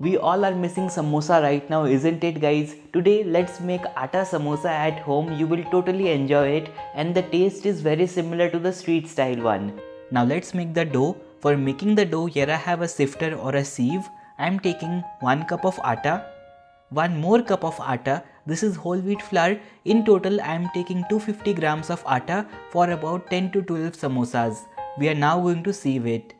We all are missing samosa right now, isn't it guys? Today let's make atta samosa at home. You will totally enjoy it and the taste is very similar to the street style one. Now let's make the dough. For making the dough, here I have a sifter or a sieve. I am taking 1 cup of atta, 1 more cup of atta. This is whole wheat flour. In total I am taking 250 grams of atta for about 10 to 12 samosas. We are now going to sieve it.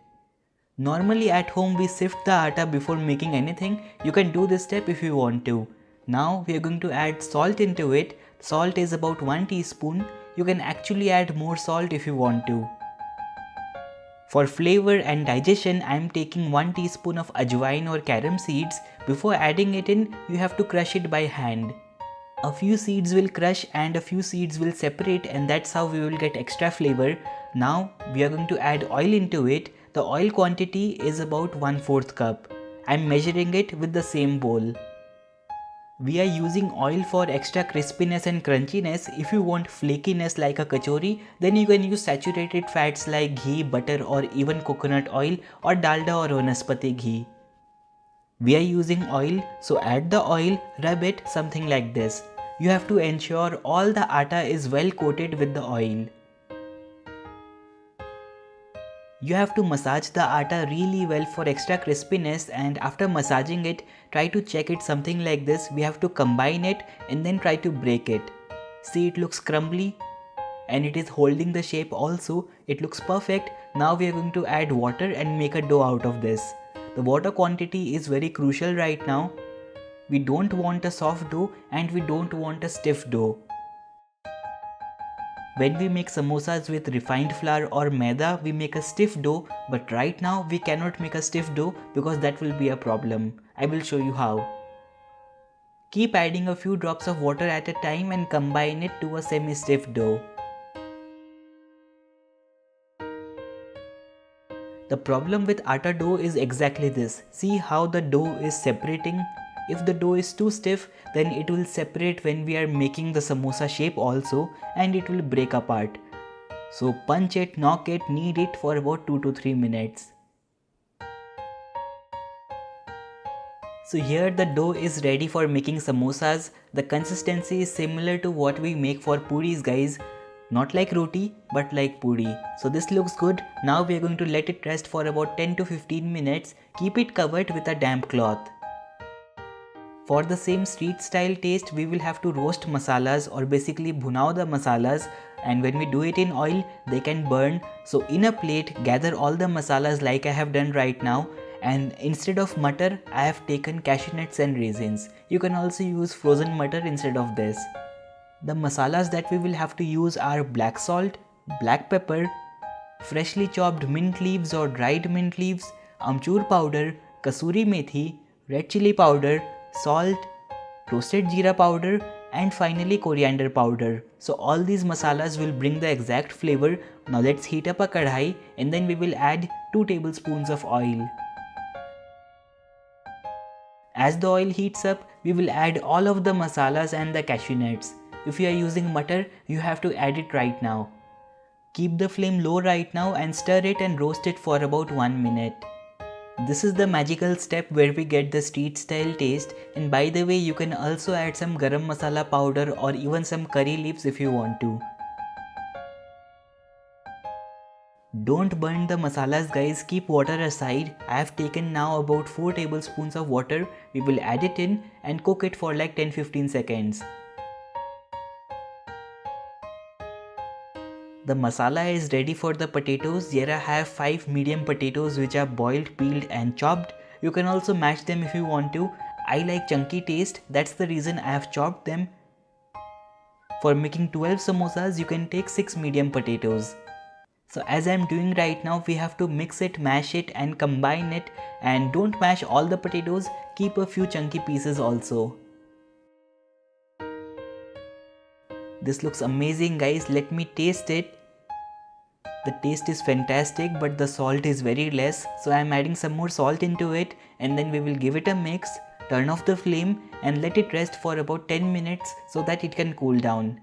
Normally at home we sift the atta before making anything. You can do this step if you want to. Now we are going to add salt into it. Salt is about 1 teaspoon. You can actually add more salt if you want to. For flavor and digestion, I am taking 1 teaspoon of ajwain or carom seeds. Before adding it in, you have to crush it by hand. A few seeds will crush and a few seeds will separate, and that's how we will get extra flavor. Now we are going to add oil into it. The oil quantity is about 1/4 cup. I am measuring it with the same bowl. We are using oil for extra crispiness and crunchiness. If you want flakiness like a kachori, then you can use saturated fats like ghee, butter or even coconut oil or dalda or vanaspati ghee. We are using oil, so add the oil, rub it something like this. You have to ensure all the atta is well coated with the oil. You have to massage the atta really well for extra crispiness, and after massaging it, try to check it something like this. We have to combine it and then try to break it. See, it looks crumbly and it is holding the shape also. It looks perfect. Now we are going to add water and make a dough out of this. The water quantity is very crucial right now. We don't want a soft dough and we don't want a stiff dough. When we make samosas with refined flour or maida, we make a stiff dough, but right now we cannot make a stiff dough because that will be a problem. I will show you how. Keep adding a few drops of water at a time and combine it to a semi-stiff dough. The problem with atta dough is exactly this. See how the dough is separating? If the dough is too stiff, then it will separate when we are making the samosa shape also, and it will break apart. So punch it, knock it, knead it for about 2 to 3 minutes. So here the dough is ready for making samosas. The consistency is similar to what we make for puris guys. Not like roti, but like puri. So this looks good. Now we are going to let it rest for about 10 to 15 minutes. Keep it covered with a damp cloth. For the same street style taste, we will have to roast masalas or basically bhunao the masalas, and when we do it in oil, they can burn. So in a plate, gather all the masalas like I have done right now, and instead of mutter, I have taken cashew nuts and raisins. You can also use frozen mutter instead of this. The masalas that we will have to use are black salt, black pepper, freshly chopped mint leaves or dried mint leaves, amchur powder, kasuri methi, red chili powder, salt, roasted jeera powder, and finally coriander powder. So all these masalas will bring the exact flavor. Now let's heat up a kadhai and then we will add 2 tablespoons of oil. As the oil heats up, we will add all of the masalas and the cashew nuts. If you are using mutter, you have to add it right now. Keep the flame low right now and stir it and roast it for about 1 minute. This is the magical step where we get the street style taste, and by the way, you can also add some garam masala powder or even some curry leaves if you want to. Don't burn the masalas guys, keep water aside. I have taken now about 4 tablespoons of water. We will add it in and cook it for like 10-15 seconds. The masala is ready for the potatoes. Here I have 5 medium potatoes which are boiled, peeled and chopped. You can also mash them if you want to. I like chunky taste, that's the reason I have chopped them. For making 12 samosas, you can take 6 medium potatoes. So as I am doing right now, we have to mix it, mash it and combine it, and don't mash all the potatoes, keep a few chunky pieces also. This looks amazing guys, let me taste it. The taste is fantastic but the salt is very less, so I am adding some more salt into it and then we will give it a mix, turn off the flame and let it rest for about 10 minutes so that it can cool down.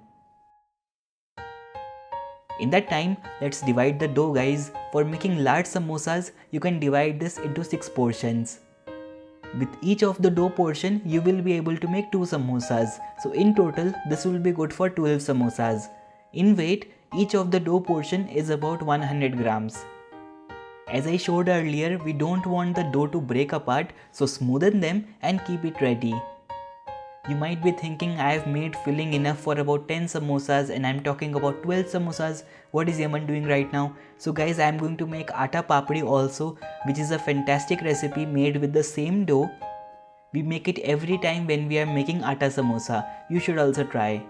In that time, let's divide the dough guys. For making large samosas, you can divide this into 6 portions. With each of the dough portion, you will be able to make 2 samosas. So in total, this will be good for 12 samosas. In weight, each of the dough portion is about 100 grams. As I showed earlier, we don't want the dough to break apart, so smoothen them and keep it ready. You might be thinking I have made filling enough for about 10 samosas and I'm talking about 12 samosas. What is Yaman doing right now? So guys, I am going to make atta papdi also, which is a fantastic recipe made with the same dough. We make it every time when we are making atta samosa. You should also try.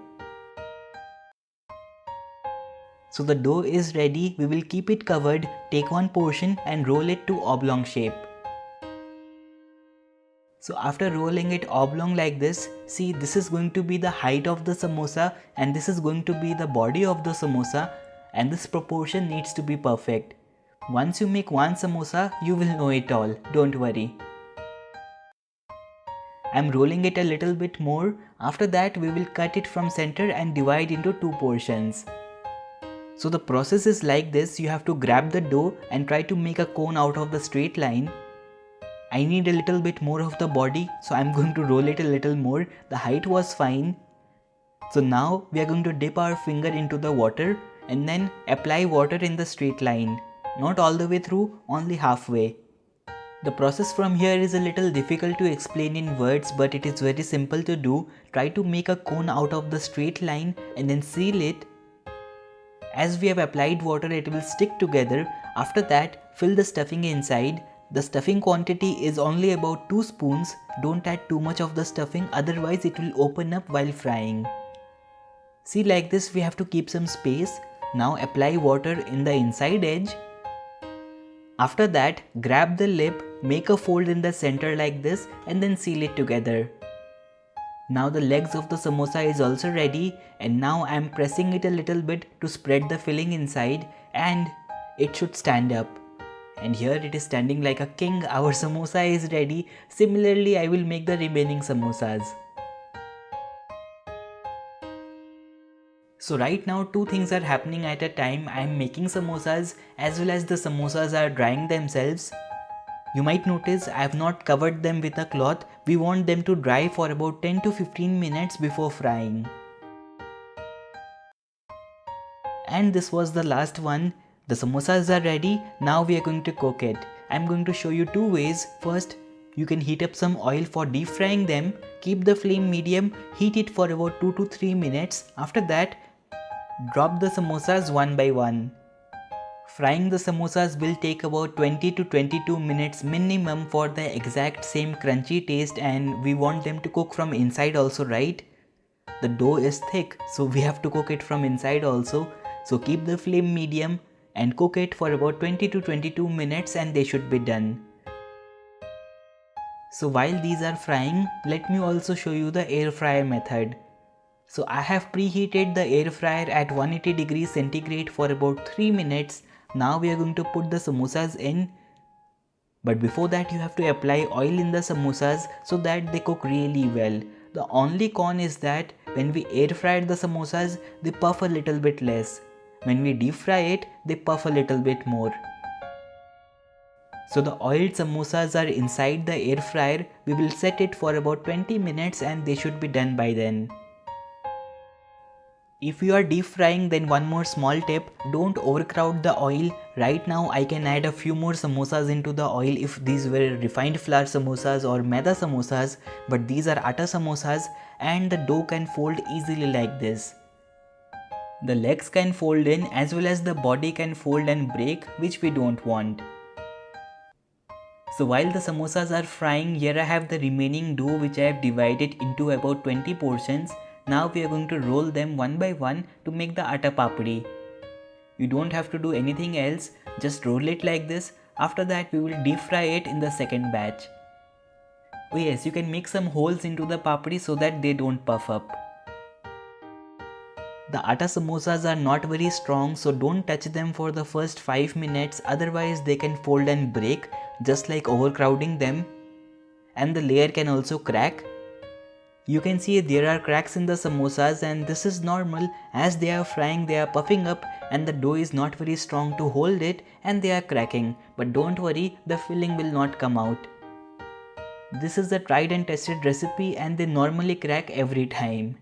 So the dough is ready. We will keep it covered, take one portion and roll it to oblong shape. So after rolling it oblong like this, see, this is going to be the height of the samosa and this is going to be the body of the samosa, and this proportion needs to be perfect. Once you make one samosa, you will know it all, don't worry. I'm rolling it a little bit more. After that, we will cut it from center and divide into 2 portions. So the process is like this. You have to grab the dough and try to make a cone out of the straight line. I need a little bit more of the body, so I'm going to roll it a little more. The height was fine. So now we are going to dip our finger into the water and then apply water in the straight line. Not all the way through, only halfway. The process from here is a little difficult to explain in words, but it is very simple to do. Try to make a cone out of the straight line and then seal it. As we have applied water, it will stick together. After that, fill the stuffing inside. The stuffing quantity is only about 2 spoons. Don't add too much of the stuffing, otherwise it will open up while frying. See, like this we have to keep some space. Now apply water in the inside edge. After that, grab the lip, make a fold in the center like this and then seal it together. Now the legs of the samosa is also ready, and now I am pressing it a little bit to spread the filling inside and it should stand up. And here it is standing like a king. Our samosa is ready. Similarly, I will make the remaining samosas. So right now 2 things are happening at a time. I am making samosas as well as the samosas are drying themselves. You might notice I have not covered them with a cloth. We want them to dry for about 10 to 15 minutes before frying. And this was the last one. The samosas are ready. Now we are going to cook it. I am going to show you 2 ways. First, you can heat up some oil for deep frying them. Keep the flame medium. Heat it for about 2 to 3 minutes. After that, drop the samosas one by one. Frying the samosas will take about 20 to 22 minutes minimum for the exact same crunchy taste, and we want them to cook from inside also, right? The dough is thick, so we have to cook it from inside also. So keep the flame medium and cook it for about 20 to 22 minutes and they should be done. So while these are frying, let me also show you the air fryer method. So I have preheated the air fryer at 180 degrees centigrade for about 3 minutes. Now we are going to put the samosas in. But before that, you have to apply oil in the samosas so that they cook really well. The only con is that when we air fry the samosas, they puff a little bit less. When we deep fry it, they puff a little bit more. So the oiled samosas are inside the air fryer. We will set it for about 20 minutes and they should be done by then. If you are deep frying, then one more small tip, don't overcrowd the oil. Right now I can add a few more samosas into the oil if these were refined flour samosas or maida samosas, but these are atta samosas and the dough can fold easily like this. The legs can fold in as well as the body can fold and break, which we don't want. So while the samosas are frying, here I have the remaining dough which I have divided into about 20 portions. Now we are going to roll them one by one to make the atta papdi. You don't have to do anything else, just roll it like this. After that we will deep fry it in the second batch. Oh yes, you can make some holes into the papdi so that they don't puff up. The atta samosas are not very strong, so don't touch them for the first 5 minutes, otherwise they can fold and break, just like overcrowding them. And the layer can also crack. You can see there are cracks in the samosas, and this is normal. As they are frying, they are puffing up and the dough is not very strong to hold it and they are cracking. But don't worry, the filling will not come out. This is the tried and tested recipe and they normally crack every time.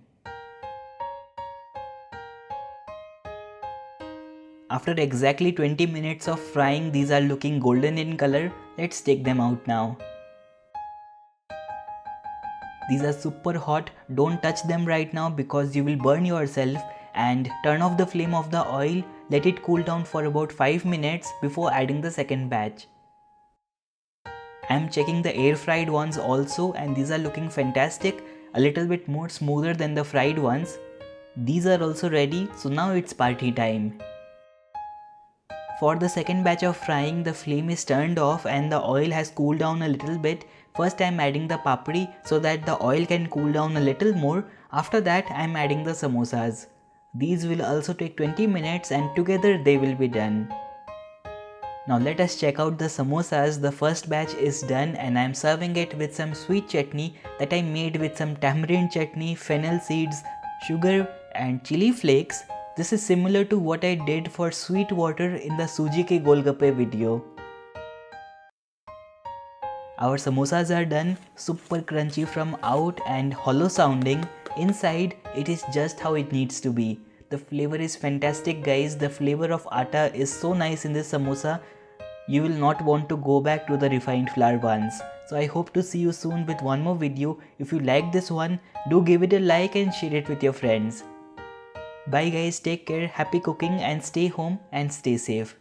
After exactly 20 minutes of frying, these are looking golden in color. Let's take them out now. These are super hot, don't touch them right now because you will burn yourself, and turn off the flame of the oil, let it cool down for about 5 minutes before adding the second batch. I am checking the air fried ones also and these are looking fantastic, a little bit more smoother than the fried ones. These are also ready, so now it's party time. For the second batch of frying, the flame is turned off and the oil has cooled down a little bit. First I am adding the papri so that the oil can cool down a little more. After that I am adding the samosas. These will also take 20 minutes and together they will be done. Now let us check out the samosas. The first batch is done and I am serving it with some sweet chutney that I made with some tamarind chutney, fennel seeds, sugar and chili flakes. This is similar to what I did for sweet water in the Suji ke Golgappe video. Our samosas are done, super crunchy from out and hollow sounding. Inside, it is just how it needs to be. The flavor is fantastic guys, the flavor of atta is so nice in this samosa. You will not want to go back to the refined flour ones. So I hope to see you soon with one more video. If you like this one, do give it a like and share it with your friends. Bye guys, take care, happy cooking and stay home and stay safe.